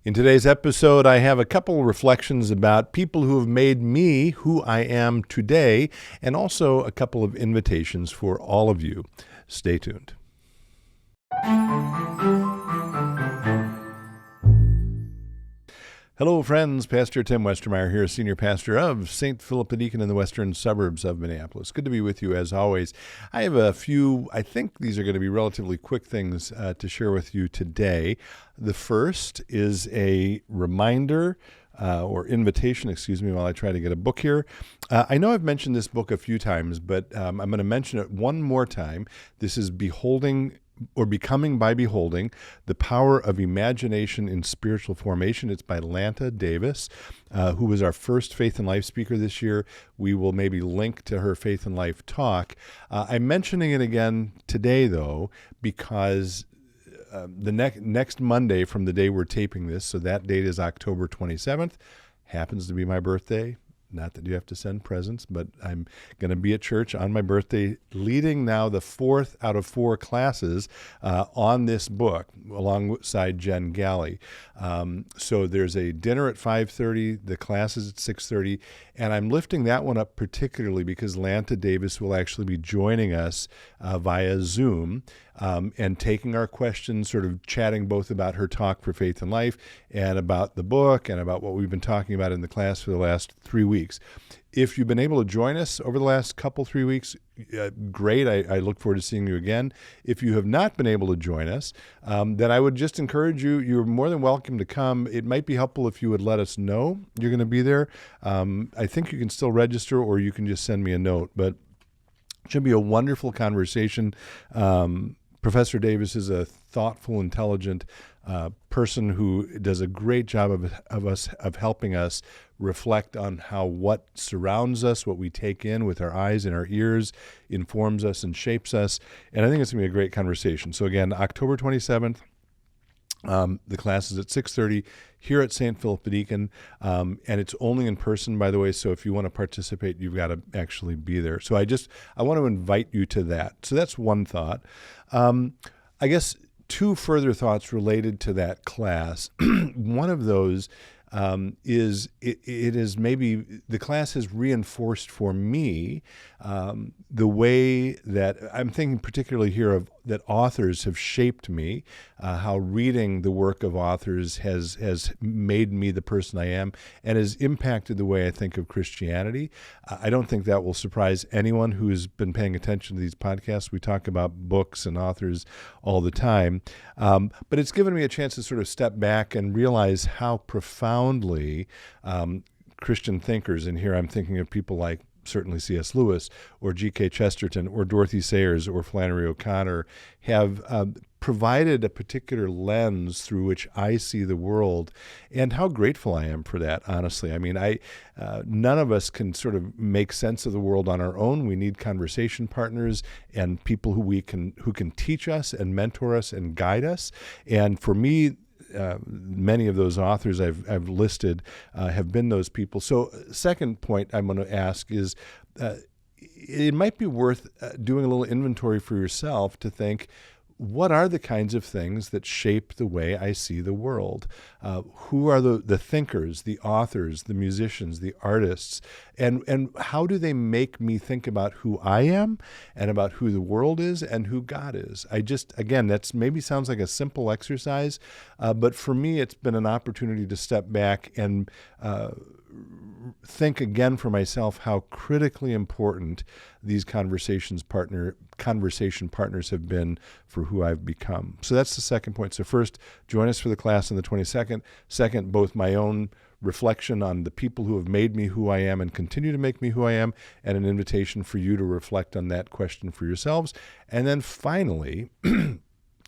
In today's episode, I have a couple reflections about people who have made me who I am today, and also a couple of invitations for all of you. Stay tuned. Hello, friends. Pastor Tim Westermeyer here, Senior Pastor of St. Philip the Deacon in the western suburbs of Minneapolis. Good to be with you as always. I have a few, I think these are going to be relatively quick things to share with you today. The first is a reminder or invitation, while I try to get a book here. I know I've mentioned this book a few times, but I'm going to mention it one more time. This is Becoming by Beholding, The Power of Imagination in Spiritual Formation. It's by Lanta Davis, who was our first Faith and Life speaker this year. We will maybe link to her Faith and Life talk. I'm mentioning it again today, though, because the next Monday from the day we're taping this, so that date is October 27th, happens to be my birthday. Not that you have to send presents, but I'm going to be at church on my birthday, leading now the 4th out of 4 classes on this book, alongside Jen Galley. So there's a dinner at 5:30, the class is at 6:30, and I'm lifting that one up particularly because Lanta Davis will actually be joining us via Zoom and taking our questions, sort of chatting both about her talk for Faith and Life and about the book and about what we've been talking about in the class for the last 3 weeks. If you've been able to join us over the last 3 weeks, great. I look forward to seeing you again. If you have not been able to join us, then I would just encourage you, you're more than welcome to come. It might be helpful if you would let us know you're going to be there. I think you can still register or you can just send me a note, but it should be a wonderful conversation. Professor Davis is a thoughtful, intelligent person who does a great job of helping us reflect on how what surrounds us, what we take in with our eyes and our ears, informs us and shapes us. And I think it's going to be a great conversation. So again, October 27th, the class is at 6:30 here at St. Philip the Deacon, and it's only in person, by the way, so if you want to participate, you've got to actually be there. So I want to invite you to that. So that's one thought. I guess 2 further thoughts related to that class. One of those is maybe the class has reinforced for me the way that I'm thinking particularly here of that authors have shaped me, how reading the work of authors has made me the person I am and has impacted the way I think of Christianity. I don't think that will surprise anyone who's been paying attention to these podcasts. We talk about books and authors all the time, but it's given me a chance to sort of step back and realize how profoundly Christian thinkers, and here I'm thinking of people like certainly C.S. Lewis or G.K. Chesterton or Dorothy Sayers or Flannery O'Connor have provided a particular lens through which I see the world, and how grateful I am for that, honestly. I mean, none of us can sort of make sense of the world on our own. We need conversation partners and people who can teach us and mentor us and guide us. And for me, many of those authors I've listed have been those people. So second point I'm going to ask is it might be worth doing a little inventory for yourself to think, what are the kinds of things that shape the way I see the world? Who are the thinkers, the authors, the musicians, the artists, and how do they make me think about who I am and about who the world is and who God is? Again, that's maybe sounds like a simple exercise, but for me, it's been an opportunity to step back and think again for myself how critically important these conversation partners have been for who I've become. So that's the second point. So first, join us for the class on the 22nd. Second, both my own reflection on the people who have made me who I am and continue to make me who I am, and an invitation for you to reflect on that question for yourselves. And then finally, and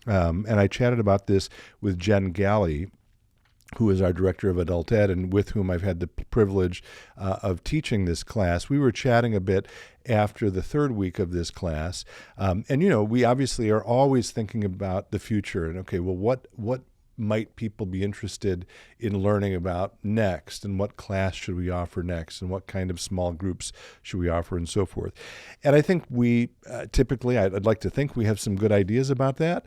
I chatted about this with Jen Galley, who is our director of adult ed and with whom I've had the privilege of teaching this class. We were chatting a bit after the 3rd week of this class. And, we obviously are always thinking about the future and, okay, well, what might people be interested in learning about next, and what class should we offer next, and what kind of small groups should we offer, and so forth. And I think we typically, I'd like to think we have some good ideas about that.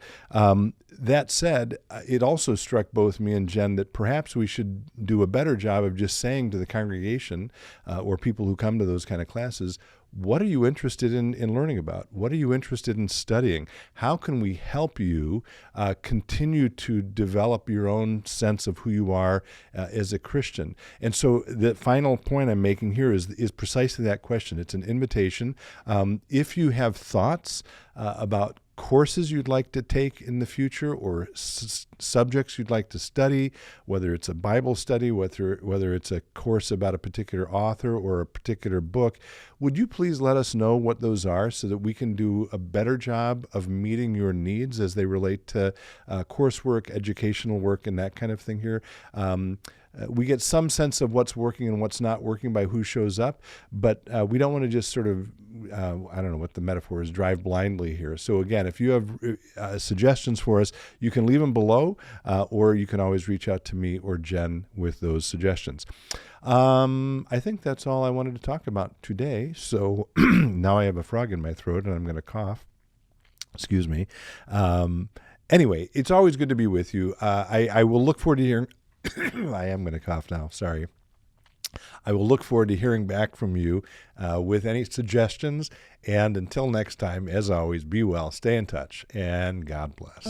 That said, it also struck both me and Jen that perhaps we should do a better job of just saying to the congregation or people who come to those kind of classes, what are you interested in learning about? What are you interested in studying? How can we help you continue to develop your own sense of who you are as a Christian? And so the final point I'm making here is precisely that question. It's an invitation. If you have thoughts about courses you'd like to take in the future, or subjects you'd like to study, whether it's a Bible study, whether it's a course about a particular author or a particular book, would you please let us know what those are so that we can do a better job of meeting your needs as they relate to coursework, educational work, and that kind of thing here. We get some sense of what's working and what's not working by who shows up, but we don't want to just sort of, I don't know what the metaphor is, drive blindly here. So again, if you have suggestions for us, you can leave them below, or you can always reach out to me or Jen with those suggestions. I think that's all I wanted to talk about today. So now I have a frog in my throat and I'm going to cough. Excuse me. Anyway, it's always good to be with you. I will look forward to hearing... I am going to cough now. Sorry. I will look forward to hearing back from you with any suggestions. And until next time, as always, be well, stay in touch, and God bless.